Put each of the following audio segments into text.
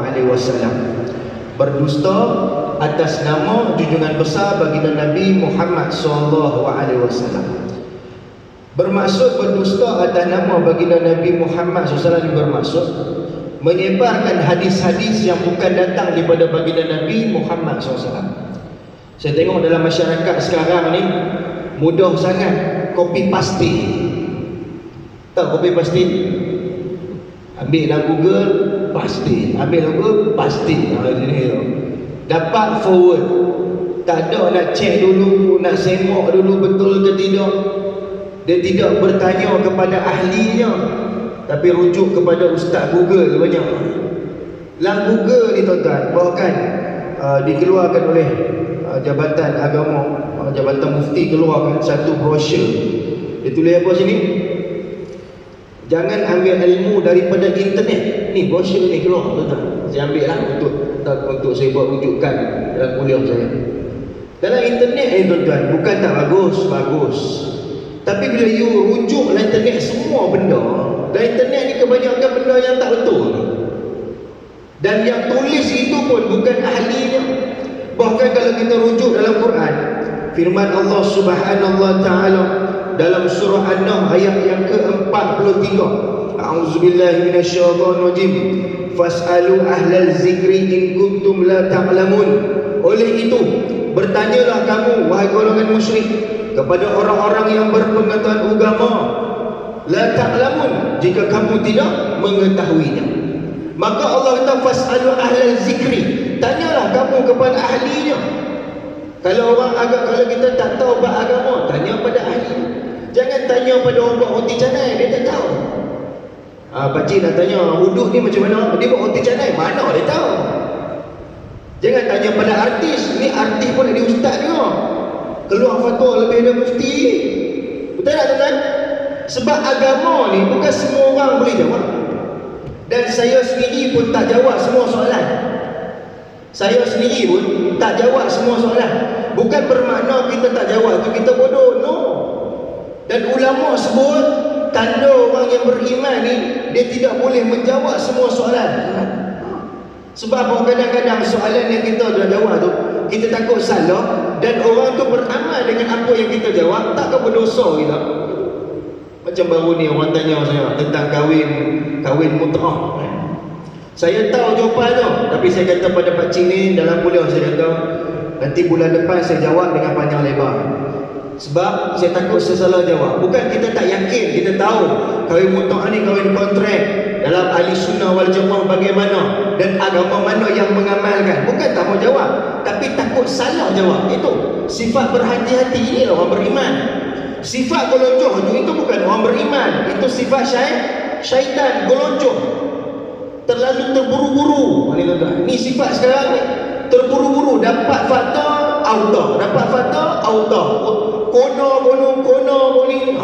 SAW. Berdusta atas nama junjungan besar baginda Nabi Muhammad SAW. Bermaksud berdusta atas nama baginda Nabi Muhammad SAW bermaksud menyebarkan hadis-hadis yang bukan datang daripada baginda Nabi Muhammad SAW. Saya tengok dalam masyarakat sekarang ni mudah sangat copy paste. Tahu copy paste? Ambil dalam Google, paste. Ambil dalam Google, paste. Dapat forward. Tak ada nak check dulu, nak semak dulu betul ke tidak. Dia tidak bertanya kepada ahlinya, tapi rujuk kepada Ustaz Google banyak. Dalam Google ni tuan-tuan, bahkan dikeluarkan oleh Jabatan Agama, Jabatan Mufti keluarkan satu brosur. Dia tulis apa sini? Jangan ambil ilmu daripada internet. Ni brosur ni keluar tuan-tuan. Saya ambil lah untuk saya buat rujukan dalam kuliah saya. Dalam internet ni tuan-tuan, bukan tak bagus, bagus. Tapi bila you rujuk dalam internet semua benda, dalam internet ni kebanyakan benda yang tak betul. Dan yang tulis itu pun bukan ahlinya. Bahkan kalau kita rujuk dalam Quran, firman Allah Subhanahu wa taala dalam surah An-Nahl ayat yang ke-43, a'udzubillahi minasyaitonir rajim, fas'alu ahlal zikri in kuntum la ta'lamun. Oleh itu, bertanyalah kamu wahai golongan musyrik kepada orang-orang yang berpengetahuan agama, la ta'lamun, jika kamu tidak mengetahuinya. Maka Allah kata fas'alu ahlal zikri, tanyalah kamu kepada ahlinya. Kalau kalau kita tak tahu bab agama, tanya pada ahli. Jangan tanya pada orang buat roti canai, dia tak tahu. Pakcik nak tanya wuduk ni macam mana, dia buat roti canai, mana dia tahu. Jangan tanya pada artis, ni artis pun ada ustaz juga, keluar fatwa lebih dari mufti. Betul tak tuan-tuan? Sebab agama ni bukan semua orang boleh jawab. Dan saya sendiri pun tak jawab semua soalan. Saya sendiri pun tak jawab semua soalan. Bukan bermakna kita tak jawab tu kita bodoh, no. Dan ulama sebut tanda orang yang beriman ni, dia tidak boleh menjawab semua soalan. Sebab kadang-kadang soalan yang kita dah jawab tu, kita takut salah, dan orang tu beramal dengan apa yang kita jawab, takkan berdosa kita. Macam baru ni orang tanya saya tentang kahwin mutlak. Saya tahu jawapan tu, tapi saya kata pada pakcik ni dalam kuliah, saya kata nanti bulan depan saya jawab dengan panjang lebar. Sebab saya takut saya salah jawab. Bukan kita tak yakin, kita tahu kahwin mutlak ni kahwin kontrak dalam ahli sunnah wal jamaah bagaimana, dan agama mana yang mengamalkan. Bukan tak mau jawab, tapi takut salah jawab. Itu sifat berhati-hati, inilah orang beriman. Sifat gelonjoh itu bukan orang beriman, itu sifat syaitan, gelonjoh, terlalu terburu-buru. Ini sifat sekarang ni, terburu-buru, dapat fakta auto, dapat fakta auto, kono ni.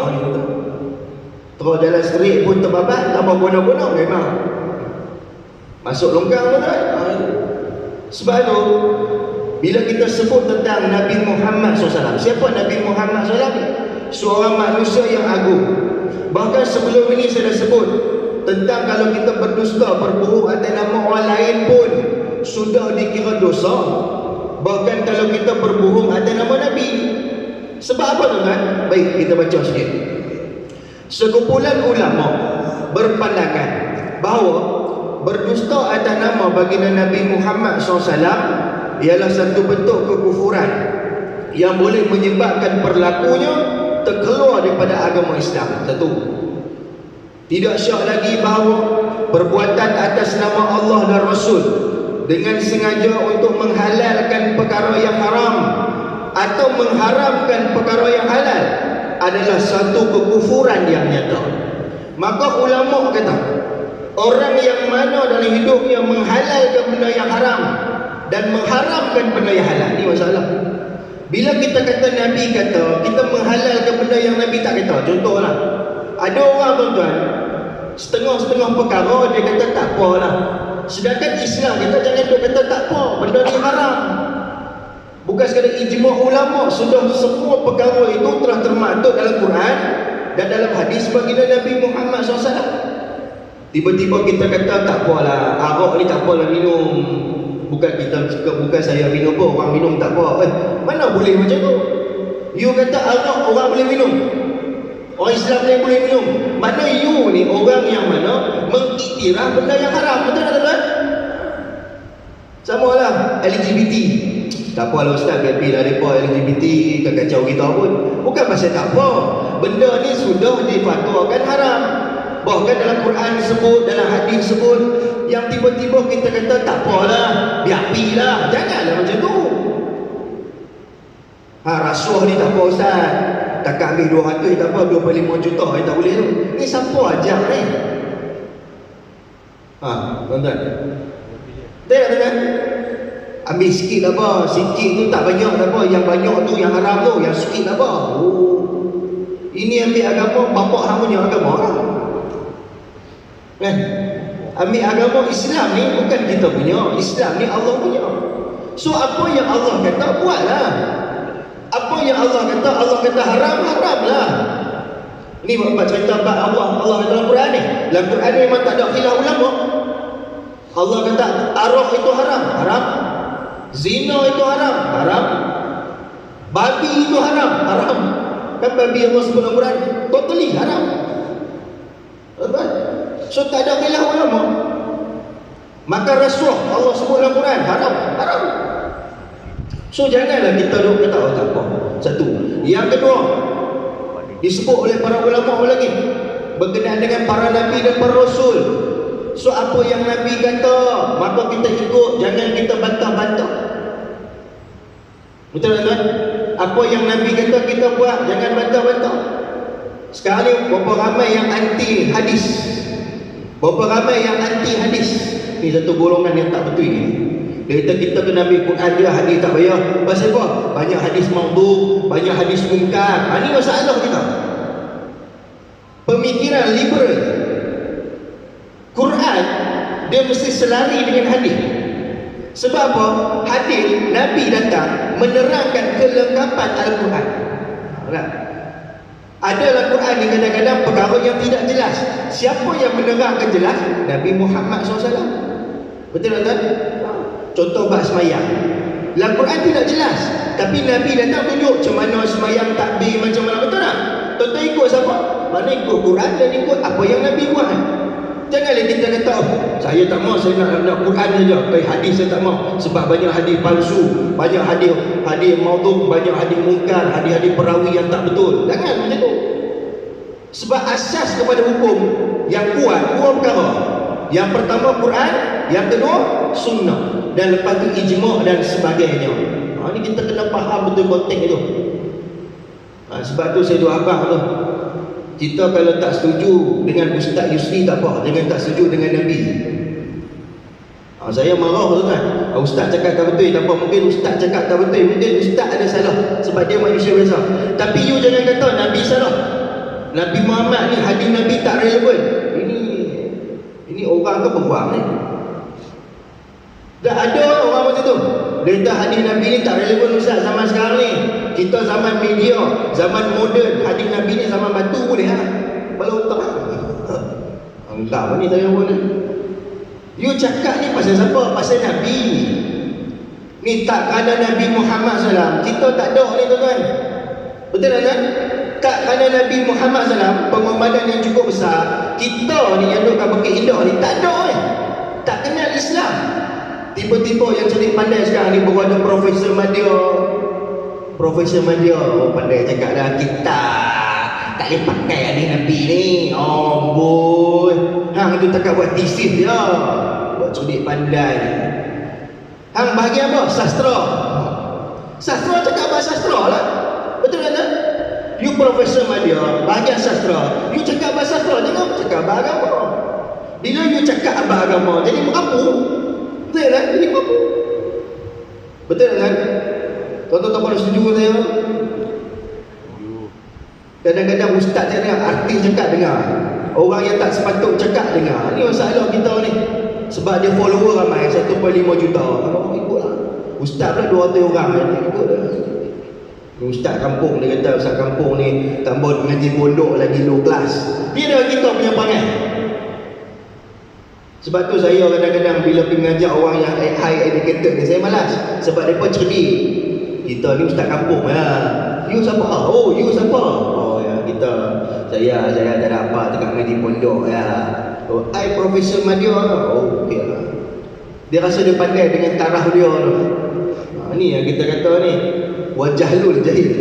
Terus jalan straight pun terbabat, tambah kono memang masuk longgang tuan. Sebab tu bila kita sebut tentang Nabi Muhammad SAW, siapa Nabi Muhammad SAW? Seorang manusia yang agung. Bahkan sebelum ini saya dah sebut tentang kalau kita berdusta, berbohong atas nama orang lain pun sudah dikira dosa. Bahkan kalau kita berbohong atas nama Nabi. Sebab apa tuan-tuan? Baik, kita baca sikit. Sekumpulan ulama berpandangan bahawa berdusta atas nama baginda Nabi Muhammad SAW ialah satu bentuk kekufuran yang boleh menyebabkan berlakunya terkeluar daripada agama Islam. Satu, tidak syak lagi bahawa perbuatan atas nama Allah dan Rasul dengan sengaja untuk menghalalkan perkara yang haram atau mengharamkan perkara yang halal adalah satu kekufuran yang nyata. Maka ulama kata, orang yang mana dalam hidupnya menghalalkan benda yang haram dan mengharamkan benda yang halal, ni masalah. Bila kita kata Nabi kata, kita menghalalkan benda yang Nabi tak kata. Contohlah, ada orang tuan-tuan, setengah-setengah perkara dia kata tak apa lah. Sedangkan Islam kita jangan dia kata tak apa, benda ni haram. Bukan sekadar ijma' ulama, sudah semua perkara itu telah termaktub dalam Quran dan dalam hadis baginda Nabi Muhammad SAW. Tiba-tiba kita kata tak apalah, arak ni tak apalah minum. Bukan saya minum pun, orang minum tak apa. Mana boleh macam tu? You kata arak orang boleh minum, orang Islam boleh minum. Mana you ni orang yang mana mengiktiraf benda yang haram. Betul tak tuan? Sama lah LGBT. Tak apalah ustaz, biar lah mereka LGBT kacau kita pun. Bukan pasal tak apa, benda ni sudah difatwakan haram. Bahkan dalam Quran disebut, dalam hadis disebut. Yang tiba-tiba kita kata tak apalah, biar lah. Janganlah macam tu. Rasuah ni tak apa ustaz, tak ambil 200 tak apa, 25 juta tak boleh tu. Ni siapa ajak ni? Tuan-tuan, tengok tuan, ambil sikit apa, sikit tu tak banyak tak apa, yang banyak tu yang haram tu, yang sikit apa. Ini ambil agama, bapak hang punya agama lah kan? Ambil agama Islam ni bukan kita punya, Islam ni Allah punya. So apa yang Allah kata buatlah. Apa yang Allah kata haram, haram lah. Ini buat cerita bab Allah kata dalam Quran ni. Dalam Quran ni memang tak ada khilaf ulama. Allah kata arah itu haram, haram. Zina itu haram, haram. Babi itu haram, haram. Kan babi Allah sebut dalam Quran totally haram. So tak ada khilaf ulama. Maka rasuah Allah sebut dalam Quran haram, haram. So janganlah kita duk kata tak apa. Satu. Yang kedua, disebut oleh para ulama lagi berkenaan dengan para nabi dan para rasul. So apa yang nabi kata maka kita ikut, jangan kita bantah-bantah. Betul tak? Apa yang nabi kata kita buat, jangan bantah-bantah. Sekarang ni berapa ramai yang anti hadis, berapa ramai yang anti hadis. Ni satu golongan yang tak betul ni. Dia kata kita kena ambil Quran dia, hadis tak payah. Pasal apa? Banyak hadis maudhu, banyak hadis mungkar. Ini masalah kita. Pemikiran liberal. Quran dia mesti selari dengan hadis. Sebab apa? Hadis Nabi datang menerangkan kelengkapan Al-Quran. Ada dalam Quran ni kadang-kadang perkara yang tidak jelas. Siapa yang menerangkan jelas? Nabi Muhammad SAW. Betul tak? Contoh bab semayang, dalam Quran tidak jelas, tapi Nabi datang tunjuk macam mana semayang takbir, macam mana. Betul tak? Tuan-tuan ikut siapa? Mana ikut Quran dan ikut apa yang Nabi buat. Janganlah kita kata saya tak mau, saya nak Quran saja, hadis saya tak mau. Sebab banyak hadis palsu, banyak hadis maudhu, banyak hadis mungkar, hadis perawi yang tak betul. Jangan macam tu. Sebab asas kepada hukum yang kuat dua perkara. Yang pertama Quran, yang kedua sunnah, dan lepas tu ijma' dan sebagainya. Ini kita kena faham betul konteks itu. Sebab tu saya doa abang tu, kita kalau tak setuju dengan Ustaz Yusri tak apa, jangan tak setuju dengan Nabi. Saya marah tu kan, Ustaz cakap tak betul, tak apa. Mungkin Ustaz cakap tak betul, mungkin Ustaz ada salah sebab dia manusia biasa. Tapi you jangan kata Nabi salah, Nabi Muhammad ni hadis Nabi tak relevan. Ini orang ke berbuang ni? Dah ada orang macam tu. Dia kata hadis Nabi ni tak relevan Ustaz zaman sekarang ni. Kita zaman media, zaman moden, hadis Nabi ni zaman batu boleh lah. Kalau tak engkau apa ni saya pun. You cakap ni pasal siapa? Pasal Nabi. Ni tak kerana Nabi Muhammad SAW kita tak ada ni tuan-tuan. Betul tak? Tak kerana Nabi Muhammad SAW pengorbanan yang cukup besar, kita ni yang duduk kat Bukit Indah ni tak ada ni, tak kenal Islam. Tiba-tiba yang cerdik pandai sekarang ni berada Profesor Madya. Profesor Madya pandai cakap dah, kita tak boleh pakai hadis Nabi ni. Oh boy, hang tu tak buat tesis dia, buat cerdik pandai. Hang bahagian apa? Sastra. Sastra cakap bahasa sastra lah. Betul tak? You Profesor Madya, bahagian sastra, you cakap bahasa sastra, jangan cakap bahasa agama. Bila you cakap bahasa agama, jadi mengapu. Betul tak? Jadi mengapu. Betul tak? Tuan-tuan tak boleh setuju saya. Kadang-kadang ustaz cakap, artis cakap dengar, orang yang tak sepatut cakap dengar. Ini masalah kita ni. Sebab dia follower ramai, 1.5 juta. Orang ikut lah. Ustaz pula 200 orang yang ikut dah. Ustaz kampung, dia kata ustaz kampung ni tambah mengaji pondok lagi low class. Dia dah kita punya panggil. Sebab tu saya kadang-kadang bila pergi mengajar orang yang high educated ni, saya malas. Sebab mereka cerdik. Kita ni ustaz kampung ya. You siapa? Oh, you siapa? Oh ya, saya tak ada apa dekat ngaji pondok ya. Oh, I Profesor Madia. Oh, okey lah. Dia rasa dia pandai dengan taraf dia tu. Ni yang kita kata ni wajahlul jahil.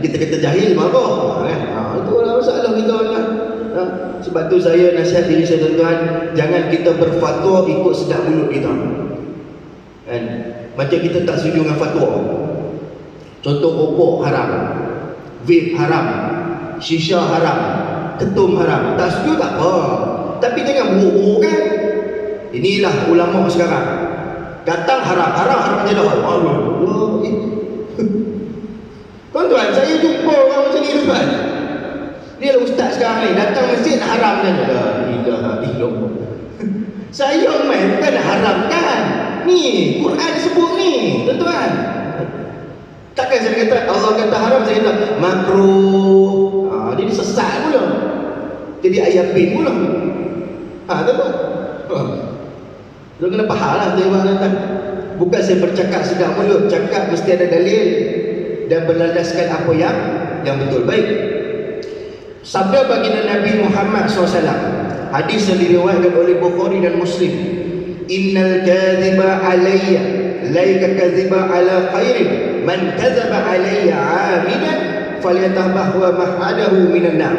Kita kata jahil apa? Itulah masalah kita ni. Sebab tu saya nasihat diri saya tuan-tuan, jangan kita berfatwa ikut sedap mulut kita. Kan? Macam kita tak setuju dengan fatwa. Contoh rokok haram, vape haram, shisha haram, ketum haram. Tak setuju tak apa. Tapi jangan buruk-buruk kan. Inilah ulama sekarang. Datang haram je dah. Tuan-tuan, saya jumpa orang macam ni tuan. Dia lah ustaz sekarang ni, datang masjid nak haramkan. La ilaha illallah. Saya main bukan nak haramkan. Ni Quran sebut ni tuan-tuan. Takkan saya kata Allah kata haram, saya kata makruh. Dia sesat pula. Jadi ayat bin pula. Tuan-tuan. Dia kena faham lah tuan-tuan. Bukan saya bercakap sedap mulut, cakap mesti ada dalil dan berlandaskan apa yang betul. Baik. Sabda baginda Nabi Muhammad SAW, hadis yang diriwayatkan oleh Bukhari dan Muslim, innal kadhiba alayya laika kadhiba ala khairin man kadhaba alayya amidan falyatabahwa mahadahu minan nar.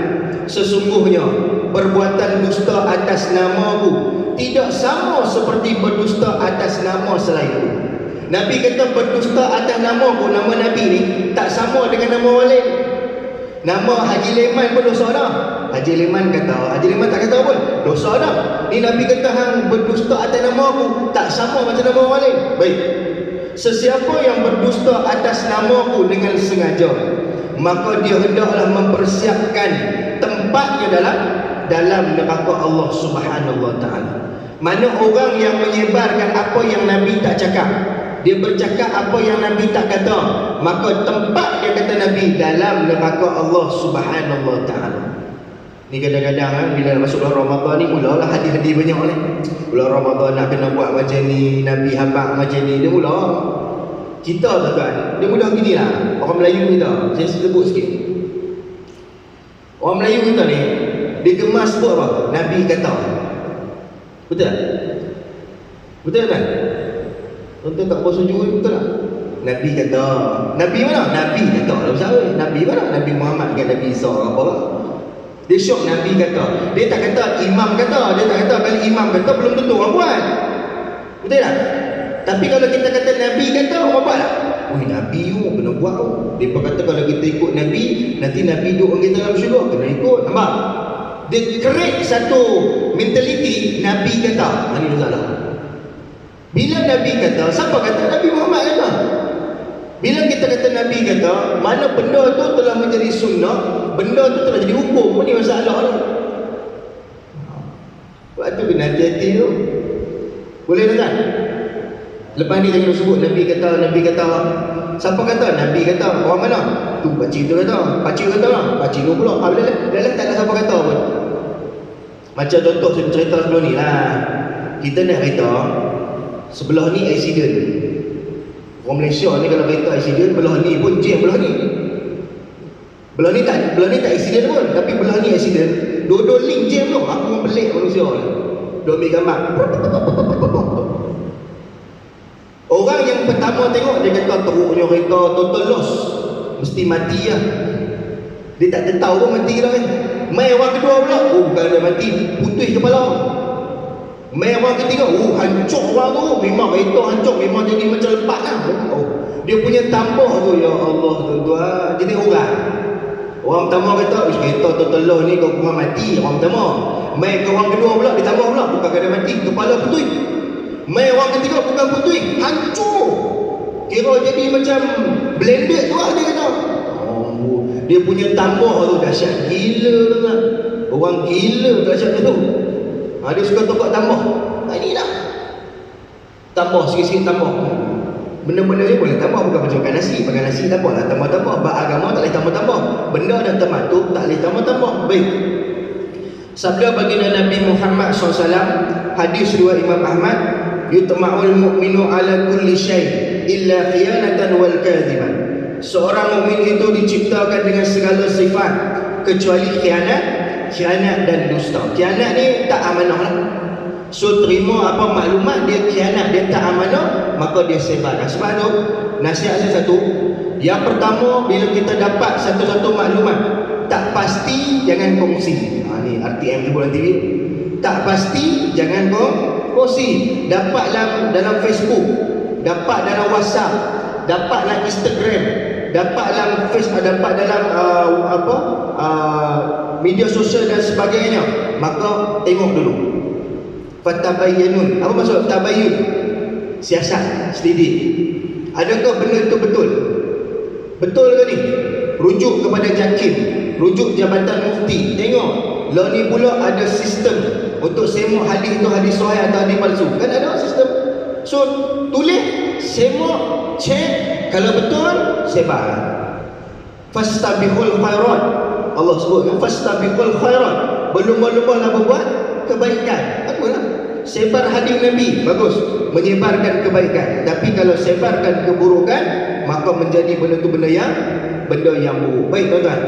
Sesungguhnya perbuatan dusta atas namaku tidak sama seperti berdusta atas nama selainku. Nabi kata berdusta atas namaku, nama Nabi ni tak sama dengan nama orang lain. Nama Haji Leman pun dosa dah. Haji Leman tak kata pun dosa dah. Ni Nabi kata hang berdusta atas nama aku tak sama macam nama orang lain. Baik. Sesiapa yang berdusta atas namaku dengan sengaja, maka dia hendaklah mempersiapkan tempatnya dalam neraka Allah Subhanahu wa taala. Mana orang yang menyebarkan apa yang Nabi tak cakap, dia bercakap apa yang Nabi tak kata, maka tempat dia kata Nabi dalam neraka Allah Subhanahu wa taala. Ni kadang-kadang bila masuk bulan Ramadan ni mulalah hadis-hadis banyak ni. Bulan Ramadan nak kena buat macam ni, Nabi habaq macam ni, dia mula. Kita tuan-tuan, dia mula ginilah. Orang Melayu kita, saya sebut sikit. Orang Melayu kita ni, dia gemar sebut apa? Nabi kata. Betul tak? Betul tak? Tuan-tuan tak bersetuju, betul tak? Nabi kata. Nabi mana? Nabi kata lah besar. Nabi mana? Nabi Muhammad dengan Nabi Isa apa lah. Dia syok Nabi kata. Dia tak kata imam kata. Dia tak kata kalau imam kata belum tentu orang buat. Betul tak? Tapi kalau kita kata Nabi kata, orang buat tak? Nabi you kena buat. Dia kata kalau kita ikut Nabi, nanti Nabi duduk kita dalam syurga, kena ikut. Nampak? Dia create satu mentality Nabi kata. Ini dah salah. Bila Nabi kata, siapa kata? Nabi Muhammad kata. Bila kita kata Nabi kata, mana benda tu telah menjadi sunnah, benda tu telah jadi hukum. Ini masalah tu. Sebab tu kena hati-hati tu. Boleh tak? Lepas ni jangan sebut Nabi kata. Siapa kata? Nabi kata. Orang mana? Tu pakcik tu kata. Pakcik kata lah. Pakcik tu pula. Dalam tak ada siapa kata pun. Macam contoh saya cerita sebelum ni lah. Kita nak kereta, sebelah ni accident. Orang Malaysia ni kalau kereta accident, belah ni pun jam belah ni. Belah ni tak accident pun, tapi belah ni accident. Dua-dua link jam tu. Aku pun pelik manusia ni. Dia ambil gambar. Orang yang pertama tengok, dia kata teruknya kereta total loss, mesti mati lah. Dia tak tahu pun mati dah kan. Mai orang kedua pula, bukan dia mati, putih kepala. Mai orang ketiga, hancur orang tu. Memang kereta hancur, memang jadi macam lepak lah. Dia punya tambah tu, ya Allah tuan-tuan. Jadi orang pertama kata, kereta total loss ni kau kurang mati. Orang pertama. Mai ke orang kedua pula, dia tambah pula, bukan kena mati, kepala putih. Mai orang ketiga bukan putih, hancur. Kira jadi macam blended tu lah dia kata. Dia punya tambah tu dahsyat gila kan. Orang gila dahsyat tu. Dia suka tokak tambah. Ini lah. Tambah sikit-sikit tambah. Benda-benda ni boleh tambah, bukan macam makan nasi. Makan nasi tambah lah, tambah-tambah. Bak agama tak boleh tambah-tambah. Benda dah termaktub tak boleh tambah-tambah. Baik. Sabda baginda Nabi Muhammad SAW, hadis riwayat Imam Ahmad, yutma'ul mu'minu ala kulli syai' illa khiyanatan wal kadhiban. Seorang mukmin itu diciptakan dengan segala sifat kecuali khianat dan dusta. Khianat ni tak amanah lah. So terima apa maklumat dia khianat, dia tak amanah, maka dia sebarkan. Sebab tu nasihat saya satu, yang pertama, bila kita dapat satu-satu maklumat tak pasti, jangan kongsi. Ni RTM Hiburan TV. Tak pasti, jangan kongsi. Dapat dalam Facebook, dapat dalam WhatsApp, dapat dalam Instagram, dapat dalam media sosial dan sebagainya, maka tengok dulu. Fatabayyanun. Apa maksud tabayyun? Siasat, selidik. Adakah benda itu betul? Betul ke ni? Rujuk kepada JAKIM, rujuk Jabatan Mufti. Tengok, lah ni pula ada sistem untuk semok hadis itu hadis sahih atau hadis palsu. Kan ada sistem. So tulis, semok, cek, kalau betul sebar. Fastabiqul khairat. Allah sebut kan, fastabiqul khairat. Berlumba-lumbalah berbuat kebaikan. Apalah? Sebar hadis Nabi, bagus, menyebarkan kebaikan. Tapi kalau sebarkan keburukan, maka menjadi benda tu benda yang buruk. Baik tuan-tuan,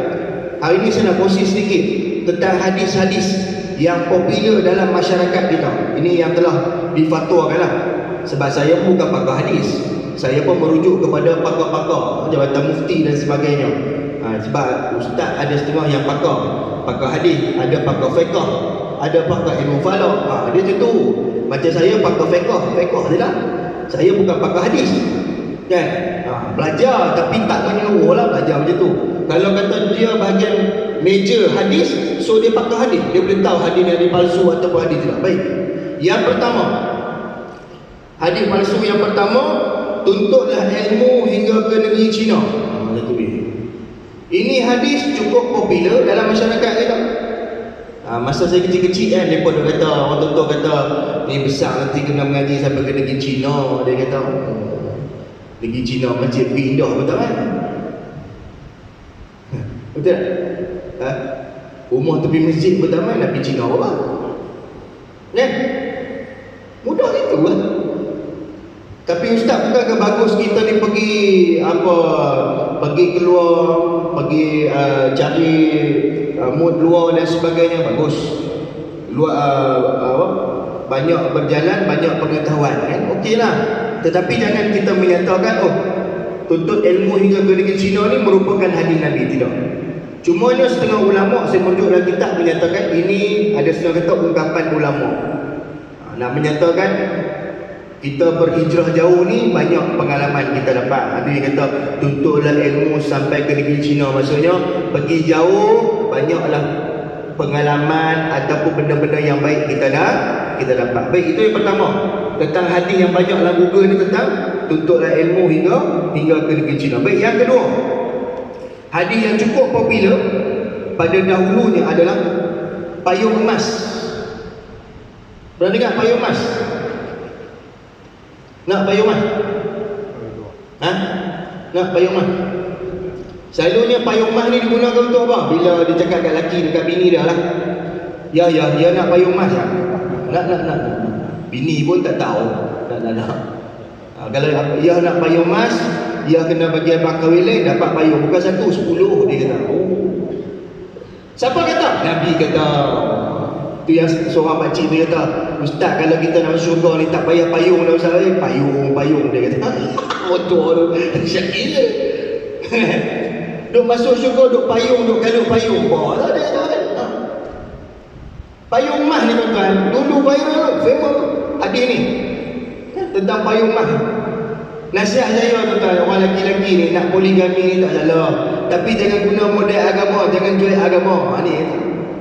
hari ini saya nak kongsi sedikit tentang hadis-hadis yang popular dalam masyarakat kita. Ini yang telah difatwakan lah. Sebab saya bukan pakar hadis, saya pun merujuk kepada pakar-pakar Jabatan Mufti dan sebagainya. Sebab ustaz ada setengah yang pakar hadis, ada pakar fiqh, ada pakar ilmu falak. Dia tentu macam saya pakar fiqh je lah. Saya bukan pakar hadis kan. Belajar tapi tak menyeluruh lah belajar macam tu. Kalau kata dia bahagian major hadis, so dia pakar hadis, dia boleh tahu hadis ni hadis palsu ataupun hadis tidak. Baik, yang pertama, hadis palsu yang pertama, tuntutlah ilmu hingga ke negeri China. Ini hadis cukup popular dalam masyarakat kita. Masa saya kecil-kecil kan, mereka dah kata, orang tua kata, ni besar nanti kena mengaji sampai ke negeri China. Dia kata, negeri China macam pindah, betul kan? Betul tak? Rumah tepi masjid pertama nak pergi China apa? Kan? Mudah gitu lah. Tapi ustaz, bukankah bagus kita ni pergi keluar, pergi cari mood luar dan sebagainya? Bagus. Banyak berjalan, banyak pengetahuan kan? Okeylah. Tetapi jangan kita menyatakan, tuntut ilmu hingga ke negeri China ni merupakan hadis Nabi. Tidak. Cumanya setengah ulama, saya merujuk dalam kitab, menyatakan ini ada setengah kata ungkapan ulama. Nak menyatakan kita berhijrah jauh ni banyak pengalaman kita dapat. Ada yang kata tuntutlah ilmu sampai ke negeri China, maksudnya pergi jauh, banyaklah pengalaman ataupun benda-benda yang baik kita dapat. Baik, itu yang pertama. Tentang hadis yang banyak dalam Google ni tentang tuntutlah ilmu hingga ke negeri China. Baik, yang kedua, hadis yang cukup popular pada dahulunya adalah payung emas. Pernah dengar payung emas? Nak payung emas? Nak payung emas? Selalunya payung emas ni digunakan untuk apa? Bila dia cakap kat lelaki, dekat bini dia lah, Ya nak payung emas lah. Nak. Bini pun tak tahu. Nak. Kalau ya nak payung emas, dia kena bagi abang kahwin lain, dapat payung. Bukan 1, 10 dia kata. Siapa kata? Nabi kata. Tu yang seorang pakcik tu kata, ustaz, kalau kita nak masuk syurga ni tak payah payung dah ustaz. Payung dia kata. Motor tu syakil. Duk masuk syurga, duk payung, duk kalut payung. Lah dia kata kan. Payung emas ni tuan-tuan, dulu viral, famous hadis ni tentang payung emas. Nasihat saya tuan-tuan, orang lelaki-lelaki ni nak poligami ni tak salah, tapi jangan guna model agama, jangan jual agama. Ni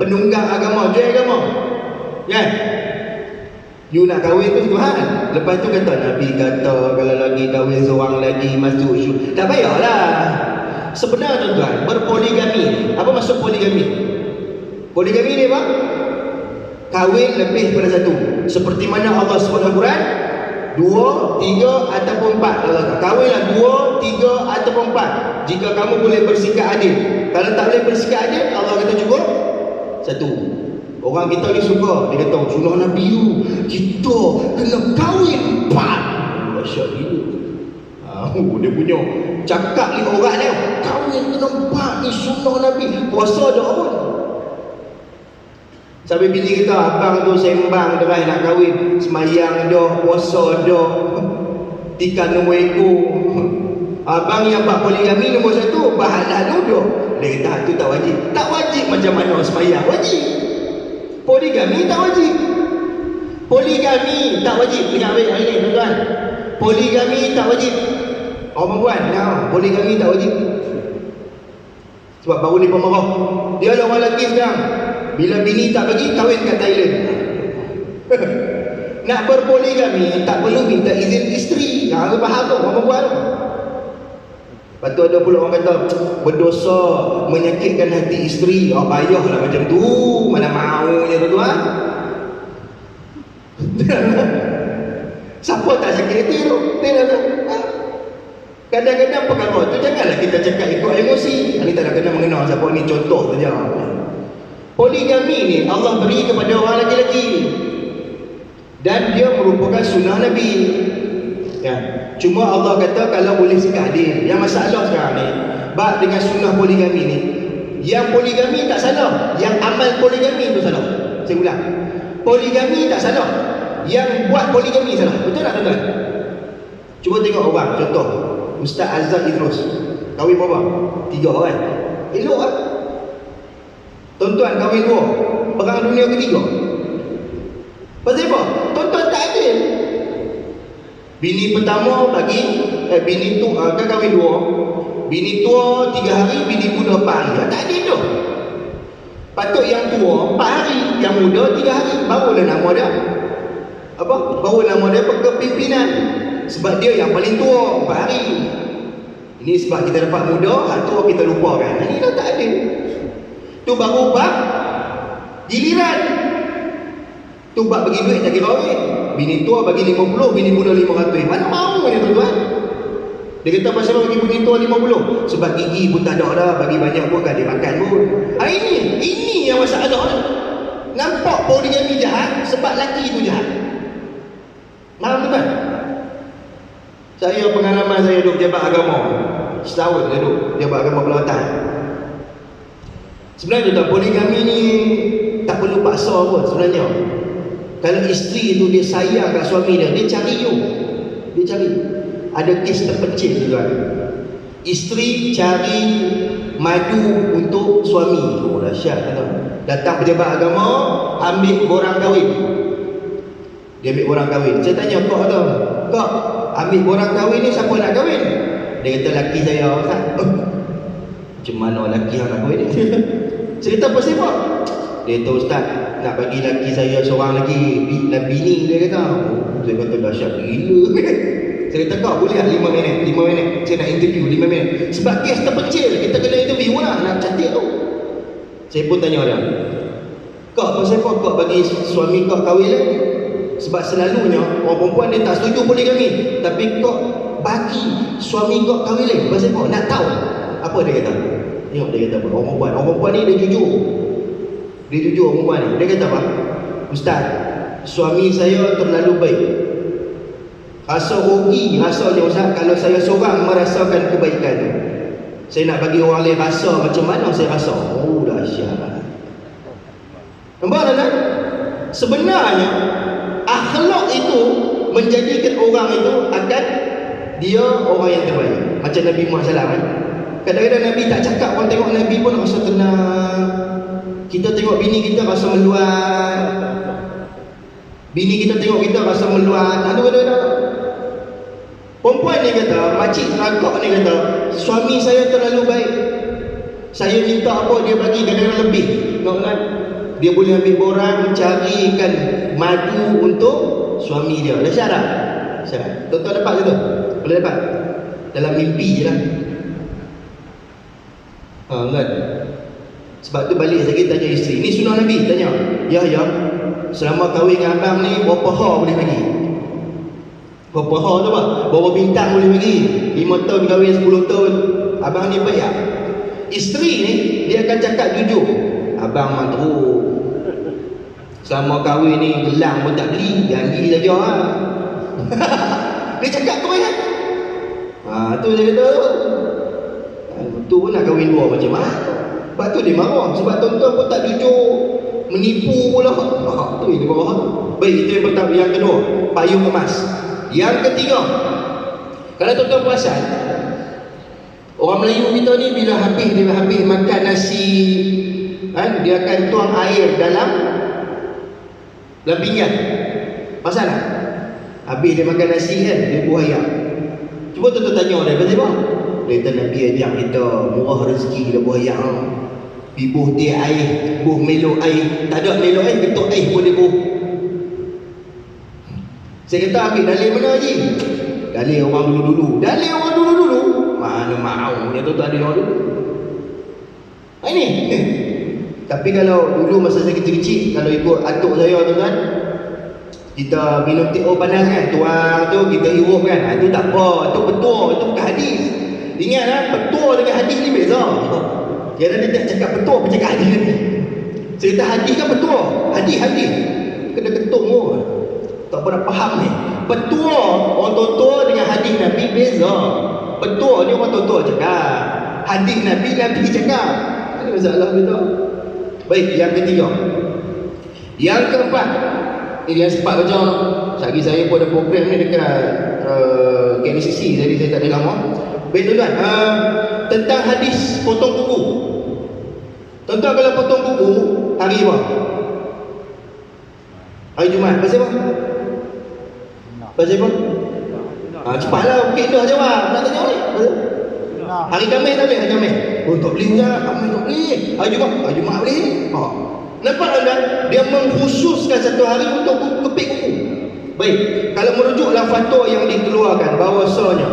penunggang agama, jual agama kan. You nak kahwin tu Tuhan, lepas tu kata Nabi kata kalau lagi kahwin seorang lagi masuk syurga. Tak payahlah. Sebenarnya tuan-tuan, berpoligami, apa maksud poligami? Poligami ni apa? Kahwin lebih daripada satu. Seperti mana Allah sebut dalam Quran, 2, 3 ataupun 4. Kahwinlah 2, 3 ataupun 4 jika kamu boleh bersikap adil. Kalau tak boleh bersikap adil, Allah kata cukup 1. Orang kita ni suka, dia kata sunnah Nabi tu kita kena kahwin 4. Dahsyat gila. Dia punya cakap ni orang ni, kahwin kena 4 ni sunnah Nabi. Puasa dah pun. Sampai bini kita, abang tu sembang derai nak kahwin, semayang dah, puasa dah, tikar nombor ekor. Abang yang buat poligami nombor 1, bahalal dah. Dia kata tu tak wajib. Tak wajib macam mana semayang? Wajib. Poligami tak wajib. Poligami tak wajib. Dengar baik hari ni tuan-tuan. Poligami tak wajib. Orang perempuan, poligami tak wajib. Sebab baru ni pemarah. Dia lah orang lelaki sekarang. Bila bini tak bagi, kahwin kat Thailand. Nak berpoligami tak perlu minta izin isteri. Faham tu orang perempuan tu. Lepas tu ada pula orang kata berdosa menyakitkan hati isteri. Payahlah macam tu. Mana maunya tu tuan. Siapa tak sakit hati tu? Kadang-kadang perkara tu janganlah kita cakap ikut emosi. Ini tak kena mengenal siapa ni, contoh saja. Poligami ni Allah beri kepada orang lelaki-lelaki. Dan dia merupakan sunnah Nabi. Ya. Cuma Allah kata kalau boleh sikap adil. Yang masalah sekarang ni, bab dengan sunnah poligami ni, yang poligami tak salah, yang amal poligami tu salah. Saya ulang. Poligami tak salah, yang buat poligami salah. Betul tak tuan-tuan? Cuba tengok orang, contoh Ustaz Azhar Idrus kahwin berapa? 3 orang. Elok lah. Tuan-tuan kahwin 2, perang dunia ketiga. Pasal apa? Tuan-tuan tak adil. Bini pertama bagi bini tu kan kahwin 2. Bini tua 3 hari, bini muda 4 hari. Tak adil tu. Patut yang tua 4 hari, yang muda 3 hari. Barulah nama dia apa? Baru nama dia kepimpinan. Sebab dia yang paling tua 4 hari. Ini sebab kita dapat muda, hak tua kita lupakan. Ini dah tak adil. Tu baru bab giliran. Tu bab bagi duit tak kira duit. Bini tua bagi 50, bini muda 500. Mana mau ni tuan-tuan? Dia kata pasal bagi bini tua 50. Sebab gigi pun tak ada dah, bagi banyak pun kan dia makan pun. Ini yang masalah dah. Nampak poligami jahat sebab laki tu jahat. Faham tuan? Saya pengalaman saya duduk jabat agama. Setahun saya duduk jabat agama Kelantan. Sebenarnya tuan, poligami ni tak perlu paksa pun sebenarnya. Kalau isteri tu dia sayang kat suami dia, dia cari you. Dia cari. Ada kes terpencil juga. Isteri cari madu untuk suami. Oh dahsyat tuan. Datang pejabat agama, ambil borang kahwin. Dia ambil borang kahwin. Saya tanya kok tu, kok ambil borang kahwin ni siapa nak kahwin? Dia kata laki saya Ustaz. Macam mana laki yang nak kahwin ni? Saya kata pasal apa? Dia kata Ustaz nak bagi laki saya seorang lagi bini. Dia kata saya kata dahsyat gila. Saya kata kau boleh tak 5 minit saya nak interview 5 minit. Sebab kes terpencil, kita kena interview lah, nak cantik tu. Saya pun tanya dia, kau pasal apa kau bagi suami kau kahwin lah? Sebab selalunya orang perempuan dia tak setuju poligami, tapi kau bagi suami kau kahwin lah. Pasal apa? Nak tahu apa dia kata? Tengok dia kata apa? Orang perempuan ni dia jujur. Dia jujur orang perempuan ni. Dia kata apa? Ustaz, suami saya terlalu baik. Rasa rugi rasanya Ustaz kalau saya seorang merasakan kebaikan tu. Saya nak bagi orang lain rasa macam mana saya rasa. Oh dahsyat. Nampak tak? Sebenarnya akhlak itu menjadikan orang itu akan dia orang yang terbaik. Macam Nabi Muhammad SAW. Kadang-kadang Nabi tak cakap, orang tengok Nabi pun rasa tenang. Kita tengok bini kita rasa meluat. Bini kita tengok kita rasa meluat. Perempuan ni kata, makcik ragak ni kata, suami saya terlalu baik. Saya minta apa dia bagi kadang-kadang lebih. Tengok kan? Dia boleh ambil borang, carikan madu untuk suami dia. Dah syarat? Syarat. Tuan-tuan dapat ke tu? Boleh dapat? Dalam mimpi je lah. Kan? Sebab tu balik saya tanya isteri. Ni sunnah Nabi, tanya. Ya, selama kahwin dengan abang ni, berapa ha boleh bagi? Berapa ha tu apa? Berapa bintang boleh bagi? 5 tahun kahwin, 10 tahun. Abang ni baik tak? Isteri ni, dia akan cakap jujur. Abang madruk. Selama kahwin ni gelang pun tak beli, janji saja lah. Dia cakap tu ya. Tu dia kata tu pun nak kahwin dua macam mana. Sebab tu dia marah. Sebab tuan-tuan pun tak jujur, menipu pula. Tu yang dia marah. Baik, itu yang pertama. Yang kedua, payung emas. Yang ketiga, kalau tuan-tuan perasan, orang Melayu kita ni bila dia habis makan nasi, dia akan tuang air dalam pinggan. Pasal tak? Habis dia makan nasi kan, dia buah ayam. Cuba tuan-tuan tanya dia, pasal apa? Dia kata Nabi ajak kita murah rezeki kita buah ayam. Pibuh dia air, buh melok air. Tak ada melok air, ketuk air pun dia buh. Saya kata ambil dalil mana Haji? Dalil orang dulu-dulu. Dalil orang dulu-dulu? Mana mahu, dia tu tak ada orang dulu. Ini. Tapi kalau dulu masa saya kecil-kecil, kalau ikut atuk saya tuan-tuan, kita minum teh panas kan, tuang tu kita hirup kan. Itu tak apa, itu betul, itu bukan hadis. Ingatlah, betul dengan hadis ni beza. Dia tak cakap betul, apa cakap hadis ni. Saya kata hadis kan betul. Hadis. Kena ketuk pun. Tak pernah faham ni. Betul orang tua dengan hadis Nabi beza. Betul ni orang tua cakap. Hadis Nabi cakap. Ini masalah betul. Baik, yang ketiga. Yang keempat, ini yang sempat baca. Sehari saya pun ada program ni dekat KNCC, jadi saya tak ada lama. Baik tuan-tuan, tentang hadis potong kuku. Tuan-tuan kalau potong kuku hari apa? Hari Jumaat. Pasal apa? Pasal apa? Cepatlah, okey dah jawab. Nak tanya ni. Hari Khamis tak boleh, hari Khamis. Oh tak boleh je, Khamis tak boleh. Hari Jumaat boleh. Nampak tuan-tuan? Dia mengkhususkan satu hari untuk kepik kuku. Baik, kalau merujuklah fatwa yang dikeluarkan bahawasanya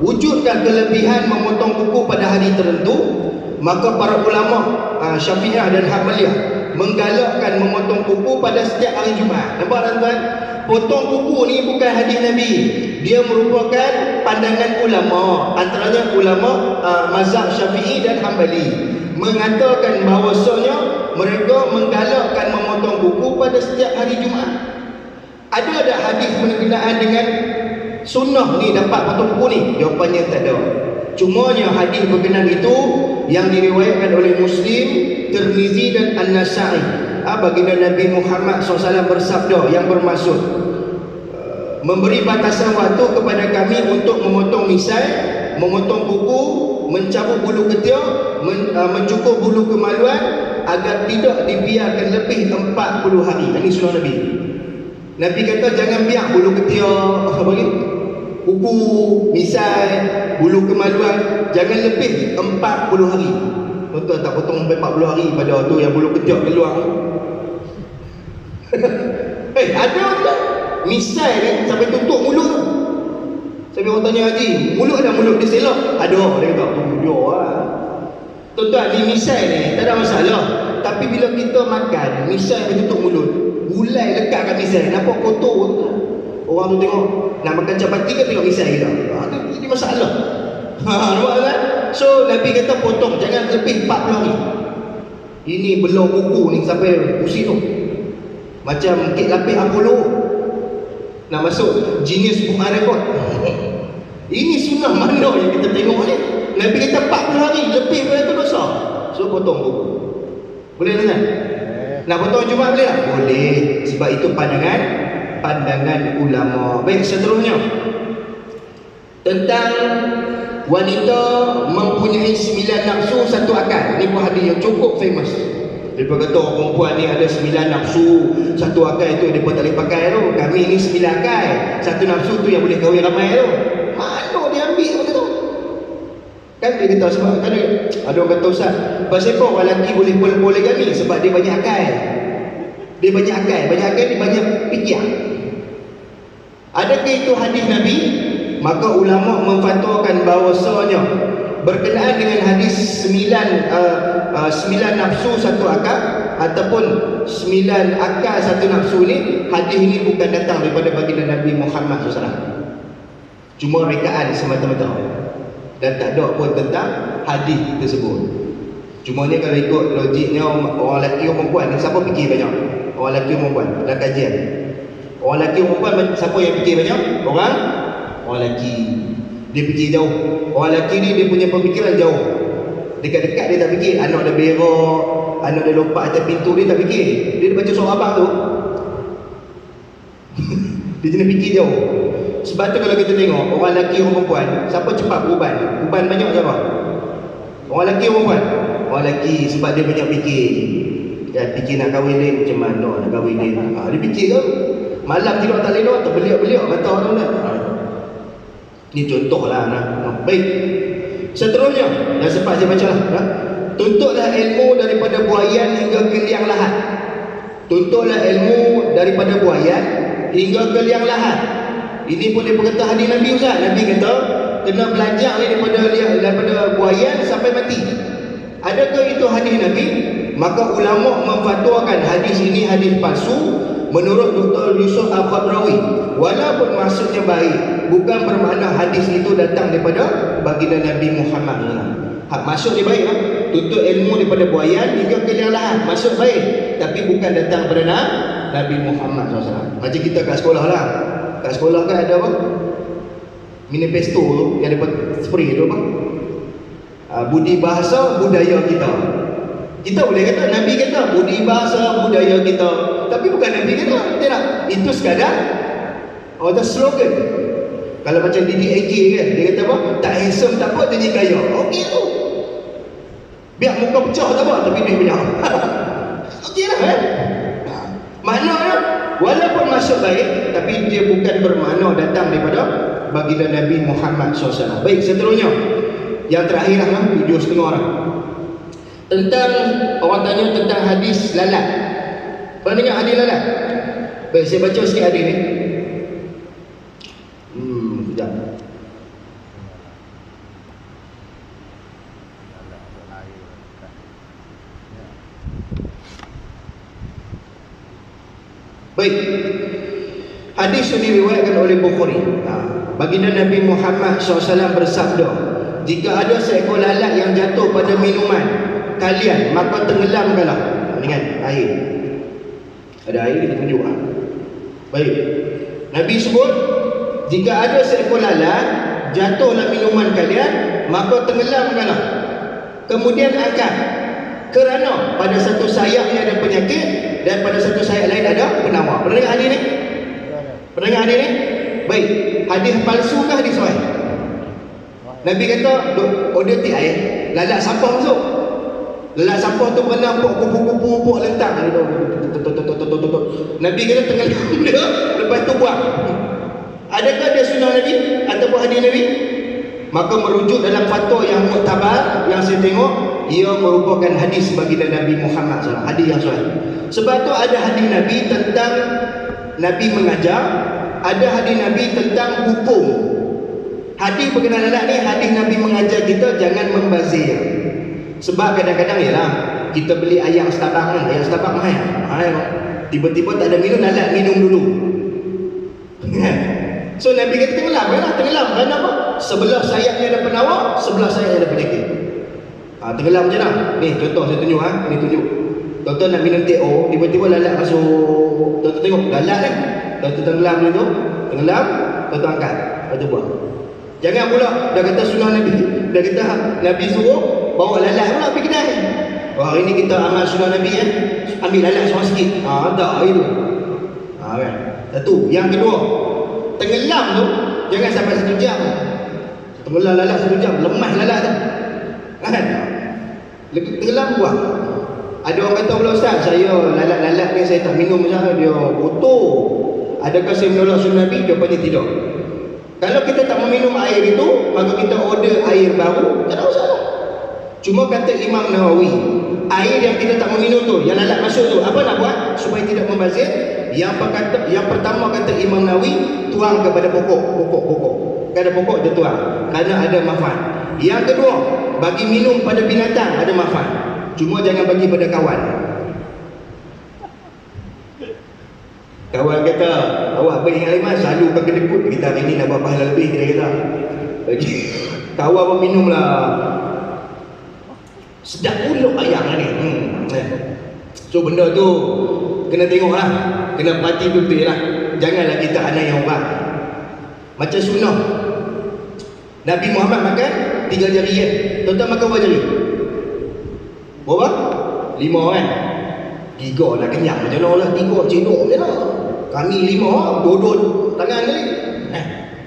wujudkan kelebihan memotong kuku pada hari tertentu, maka para ulama Syafi'iyah dan Hanbaliyah menggalakkan memotong kuku pada setiap hari Jumaat. Nampak tuan-tuan? Potong kuku ni bukan hadis Nabi. Dia merupakan pandangan ulama, antaranya ulama mazhab Syafi'i dan Hanbali, mengatakan bahawasanya mereka menggalakkan memotong kuku pada setiap hari Jumaat. Ada tak hadis berkenaan dengan sunnah ni dapat potong kuku ni? Jawapannya tak ada. Cumanya hadis berkenaan itu yang diriwayatkan oleh Muslim, Tirmizi dan An-Nasa'i. Baginda Nabi Muhammad SAW bersabda yang bermaksud memberi batasan waktu kepada kami untuk memotong misai, memotong kuku, mencabut bulu ketiak, mencukur bulu kemaluan agar tidak dibiarkan lebih 40 hari. Ini sunnah Nabi. Nabi kata jangan biar bulu ketiak, kuku, misai, bulu kemaluan jangan lebih 40 hari. Tuan-tuan tak potong sampai 40 hari pada tu yang bulu ketiak keluar. Ada tak? Misai ni sampai tutup mulut tu. Sampai orang tanya Haji, mulut ada mulut dia selok? Ada, dia kata dia lah. Tuan-tuan, ni misai ni tak ada masalah. Tapi bila kita makan misai sampai tutup mulut, gulai lekat kat misai, nampak kotor tu. Orang tu tengok nak makan capati kan tengok misai kita. Ini masalah. Nampak kan? So Nabi kata potong, jangan lebih 40 hari. Ini belum kuku ni sampai pusing tu. Macam kek lapis Apollo nak masuk Guinness Book of Record. Ini sunnah mana yang kita tengok ni? Nabi kata 40 hari, lebih pada tu dosa. So potong kuku. Boleh dengar? Nak potong Jumaat boleh tak? Boleh. Sebab itu pandangan ulama. Baik, seterusnya tentang wanita mempunyai 9 nafsu 1 akal. Ini pun hadis yang cukup famous. Dia kata orang perempuan ni ada 9 nafsu, 1 akal itu dia pun tak boleh pakai tu. Kami ni 9 akal, 1 nafsu tu yang boleh kahwin ramai tu. Mana dia ambil benda tu? Kan dia kata sebab kan ada orang kata Ustaz, pasal apa orang lelaki boleh poligami? Sebab dia banyak akal. Dia banyak akal dia banyak fikir. Adakah itu hadis Nabi? Maka ulama memfatwakan bahawasanya berkenaan dengan hadis 9 nafsu 1 akal ataupun 9 akal 1 nafsu ni, hadis ini bukan datang daripada baginda Nabi Muhammad SAW. Cuma rekaan semata-mata dan tak ada pun tentang hadis tersebut. Cuma ni kalau ikut logiknya orang lelaki orang perempuan ni, siapa fikir banyak? Orang lelaki orang perempuan dalam kajian. Orang lelaki orang perempuan, siapa yang fikir banyak? Orang lelaki. Dia fikir jauh. Orang lelaki ni dia punya pemikiran jauh. Dekat-dekat dia tak fikir. Anak dia berak, anak dia lompat atas pintu, dia tak fikir. Dia baca surah abang tu dia kena fikir jauh. Sebab tu kalau kita tengok orang lelaki orang perempuan, siapa cepat beruban? Uban banyak siapa? Orang lelaki orang perempuan? Orang lelaki, sebab dia banyak fikir. Dia fikir nak kahwin lain macam mana, nak kahwin lain. Dia fikir ke? Malam tidur tak lelok, terbeliak-beliak kata orang nak. Ini contoh lah. Baik. Seterusnya, dah sempat saya baca lah. Tuntutlah ilmu daripada buayan hingga ke liang lahat. Tuntutlah ilmu daripada buayan hingga ke liang lahat. Ini pun dia berkata hadis Nabi Ustaz. Nabi kata kena belajar ni daripada buayan sampai mati. Adakah itu hadis Nabi? Maka ulama memfatwakan hadis ini hadis palsu menurut Dr. Yusuf Al-Khadrawi. Walaupun maksudnya baik, bukan bermakna hadis itu datang daripada baginda Nabi Muhammad. Maksud dia baik lah. Tuntut ilmu daripada buayan hingga ke liang lahat. Maksud baik, tapi bukan datang daripada Nabi Muhammad SAW. Macam kita kat sekolah lah. Kat sekolah kan ada apa? Manifesto tu yang dapat spray tu apa? Budi bahasa budaya kita. Kita boleh kata Nabi kata budi bahasa budaya kita, tapi bukan Nabi kata. Tidak. Itu sekadar slogan. Kalau macam Didi AG kan, dia kata apa? Tak handsome tak apa, jadi kaya. Okey tu. Biar muka pecah tak apa, tapi duit banyak. Okey lah kan? Maknanya walaupun maksud baik, tapi dia bukan bermakna datang daripada baginda Nabi Muhammad SAW. Baik, seterusnya yang terakhir lah, 7.5 orang. Tentang, orang tanya tentang hadis lalat. Pernah dengar hadis lalat? Baik, saya baca sikit hadis ni. Sekejap. Baik. Hadis ini diriwayatkan oleh Bukhari. Baginda Nabi Muhammad SAW bersabda, jika ada seekor lalat yang jatuh pada minuman kalian, maka tenggelamkanlah dengan air. Ada air kita tunjuk. Baik. Nabi sebut, jika ada seekor lalat jatuh dalam minuman kalian, maka tenggelamkanlah. Kemudian angkat, kerana pada satu sayapnya ada penyakit dan pada satu sayap lain ada penawar. Pernah dengar hadis ni? Pernah dengar hadis ni? Baik. Hadis palsu ke hadis sahih? Nabi kata, order ti air, lalat sampah masuk. Lalat sampah tu pernah pupuk lentang. Nabi kata tenggelam dia, lepas tu buang. Adakah dia sunnah Nabi ataupun hadis Nabi? Maka merujuk dalam fatwa yang muktabar yang saya tengok, ia merupakan hadis baginda Nabi Muhammad SAW, hadis yang sahih. Sebab tu ada hadis Nabi tentang Nabi mengajar, ada hadis Nabi tentang hukum. Hadis berkenaan lalat ni, hadis Nabi mengajar kita jangan membazir. Sebab kadang-kadang ialah kita beli ayam Starbucks kan, ayam Starbucks mahal. Tiba-tiba tak ada minum, lalat minum dulu. So Nabi kata tenggelam kan? Tenggelam kerana apa? Sebelah sayapnya ada penawar, sebelah sayapnya ada penyakit. Tenggelam je lah. Ni contoh saya tunjuk. Ni tunjuk. Tuan-tuan nak minum teh O, tiba-tiba lalat masuk. Tuan-tuan tengok lalat kan? Tuan-tuan tenggelam ni tu, tenggelam, tuan-tuan angkat, tuan-tuan buang. Jangan pula dah kata sunnah Nabi, dah kata Nabi suruh bawa lalat pula pergi kedai. Hari ni kita amal sunnah Nabi kan, ambil lalat seorang sikit. Tak itu. Kan? Satu. Yang kedua, tenggelam tu jangan sampai 1 jam. Tenggelam lalat 1 jam, lemah lalat tu. Kan? Tenggelam buang. Ada orang kata pula, Ustaz, saya lalat-lalat ni saya tak minum sahaja, dia kotor. Adakah saya menolak sunnah Nabi? Jawapannya tidak. Kalau kita tak meminum air itu, maka kita order air baru, tak ada masalah. Cuma kata Imam Nawawi, air yang kita tak meminum tu, yang lalat masuk tu, apa nak buat supaya tidak membazir? Yang pertama kata Imam Nawawi, tuang kepada pokok. Kepada pokok dia tuang, kerana ada manfaat. Yang kedua, bagi minum pada binatang ada manfaat. Cuma jangan bagi pada kawan. Kawan kata, awak beri yang lain selalu pakai kedekut. Kita hari ni nak buat pahala lebih, kita kata bagi kawan pun minumlah. Sedap pula ayam lah ni. So benda tu kena tengok lah, kena perhati betul lah. Janganlah kita anai orang. Macam sunnah Nabi Muhammad makan 3 jari kan. Tuan-tuan makan berapa jari? Berapa? 5 kan? 3 dah kenyang macam mana lah. 3 cedok je lah. Kami 5 dua-dua tangan ni.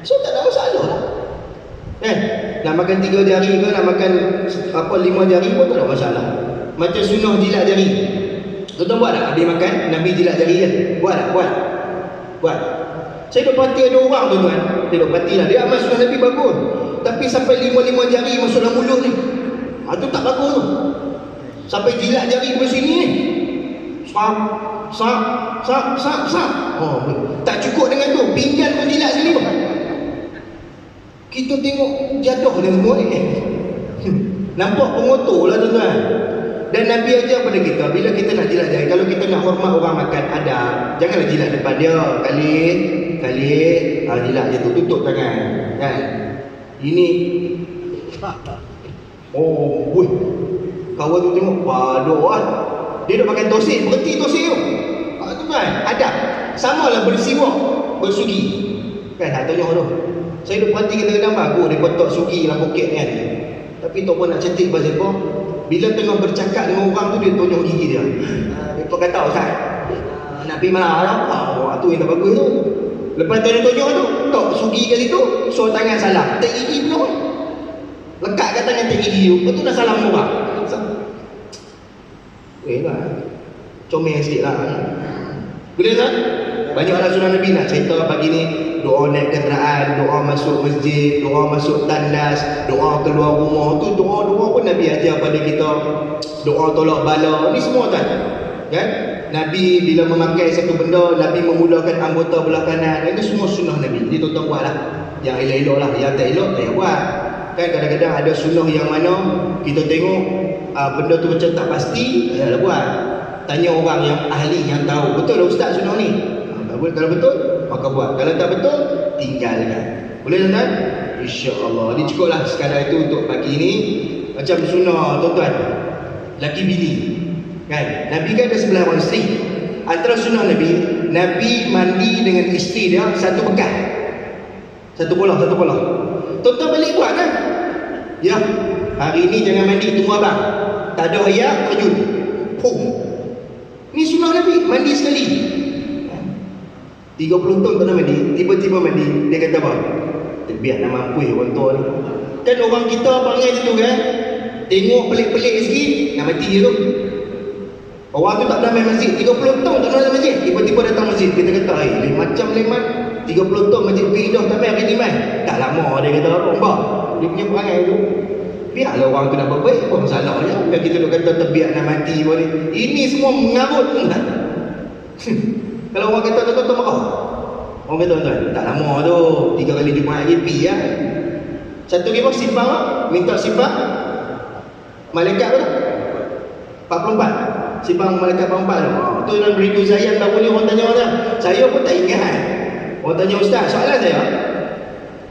So tak ada masalah lah. Nak makan 3 jari ke nak makan 5 jari pun tak ada masalah. Macam sunnah jilat jari. Tuan-tuan buat tak? Habis makan Nabi jilat jari kan? Buat tak? Buat. Saya duk perhati ada orang tuan-tuan. Saya duk perhati lah. Dia amal sunnah Nabi bagus. Tapi sampai 5 jari masuk dalam mulut ni. Itu tak bagus tu. Sampai jilat jari ke sini ni. Sap. Oh, tak cukup dengan tu. Pinggan pun jilat sekali pun. Kita tengok jatuh dia semua ni. Nampak pengotor lah tuan-tuan. Dan Nabi ajar pada kita, bila kita nak jilat jari, kalau kita nak hormat orang makan, ada, janganlah jilat depan dia. Kali jilat je tu, tutup tangan kan. Ini oh woi, kawan tu tengok padoh lah. Dia duk makan tosik, berhenti tosik tu. Tuan-tuan, ada samalah bersiwak, bersugi kan, tak tanya tu. Saya duk perhati kadang-kadang bagus dia kotak sugi dalam poket kan. Tapi tak pun nak cantik pasal apa, bila tengah bercakap dengan orang tu dia tonjok gigi dia. Dia kata Ustaz, nak pergi mana lah? Tu yang tak bagus tu. Lepas tu dia tonjok tu, tok sugi kat situ, so tangan salam. Tak gigi pun. Lekat kat tangan tak gigi tu, betul dah salam orang. Lah. Comel sikit lah. Boleh tak? Banyaklah sunnah Nabi nak cerita pagi ni. Doa naik kenderaan, doa masuk masjid, doa masuk tandas, doa keluar rumah. Tu doa-doa pun Nabi ajar pada kita. Doa tolak bala, ni semua kan? Kan? Nabi bila memakai satu benda, Nabi memulakan anggota belah kanan. Itu semua sunnah Nabi. Dia tuan-tuan buat lah. Yang elok-elok lah, yang tak elok tak payah buat. Kan kadang-kadang ada sunnah yang mana kita tengok benda tu macam tak pasti, tak buat. Tanya orang yang ahli, yang tahu. Betul lah Ustaz sunnah ni? Kalau betul, maka buat. Kalau tak betul, tinggalkan. Boleh tuan-tuan? InsyaAllah. Ini cukup lah sekadar itu untuk pagi ini. Macam sunnah tuan-tuan, laki bini kan? Nabi kan ada 9 orang isteri. Antara sunnah Nabi, Nabi mandi dengan isteri dia satu bekas, satu bola. Tuan-tuan balik buat kan? Ya, hari ni jangan mandi, tunggu abang. Tak ada air, terjun. Ni sunnah Nabi, mandi sekali. 30 tahun tak nak mandi, tiba-tiba mandi. Dia kata apa? Biar nak mampu orang tua ni. Kan orang kita panggil macam tu kan, tengok pelik-pelik sikit, nak mati je tu. Orang tu tak pernah main masjid, 30 tahun tak pernah main masjid, tiba-tiba datang masjid. Kita kata, macam leman 30 tahun masjid pindah tak main hari ni main. Tak lama dia kata, nampak dia punya perangai tu. Biarlah orang tu nak berbaik, apa masalah je. Biar kita duk kata terbiak nak mati pun ni. Ini semua mengarut. Kalau orang kata tuan-tuan marah. Orang kata tuan-tuan, tak lama tu 3 kali Jumaat lagi pi lah. Satu lagi simpang lah, minta simpang malaikat apa tu? 44. Simpang malaikat 44 tu. Tu dalam berita Zayan tahun ni orang tanya orang. Saya pun tak ingat. Orang tanya Ustaz, soalan saya.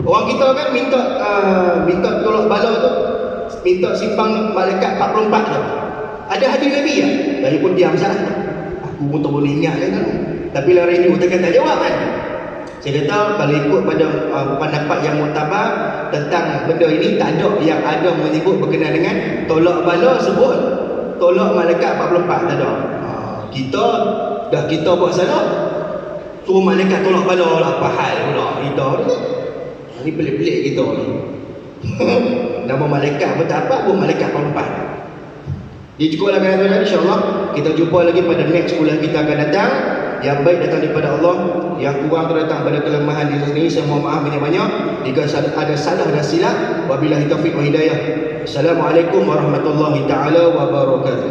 Orang kita kan minta tolak bala tu, minta simpang malaikat 44 tu. Ada hadis Nabi ya? Saya pun diam saja. Aku pun tak boleh ingat kan. Tapi hari ni kita tak jawab kan. Saya kata kalau ikut pada pendapat yang muktabar tentang benda ini, tak ada yang ada menyebut berkenaan dengan tolak bala sebut tolak malaikat 44, tak ada. Kita buat salah, suruh malaikat tolak bala lah, apa hal pula kita ni pelik-pelik kita ni. Nama malaikat pun tak apa, pun malaikat 44. Jadi cukuplah kan, insyaAllah kita jumpa lagi pada next bulan kita akan datang. Yang baik datang daripada Allah, yang kurang datang pada kelemahan diri sendiri. Saya mohon maaf banyak-banyak jika ada salah dan silap. Wabillahi taufiq wa hidayah. Assalamualaikum warahmatullahi taala wabarakatuh.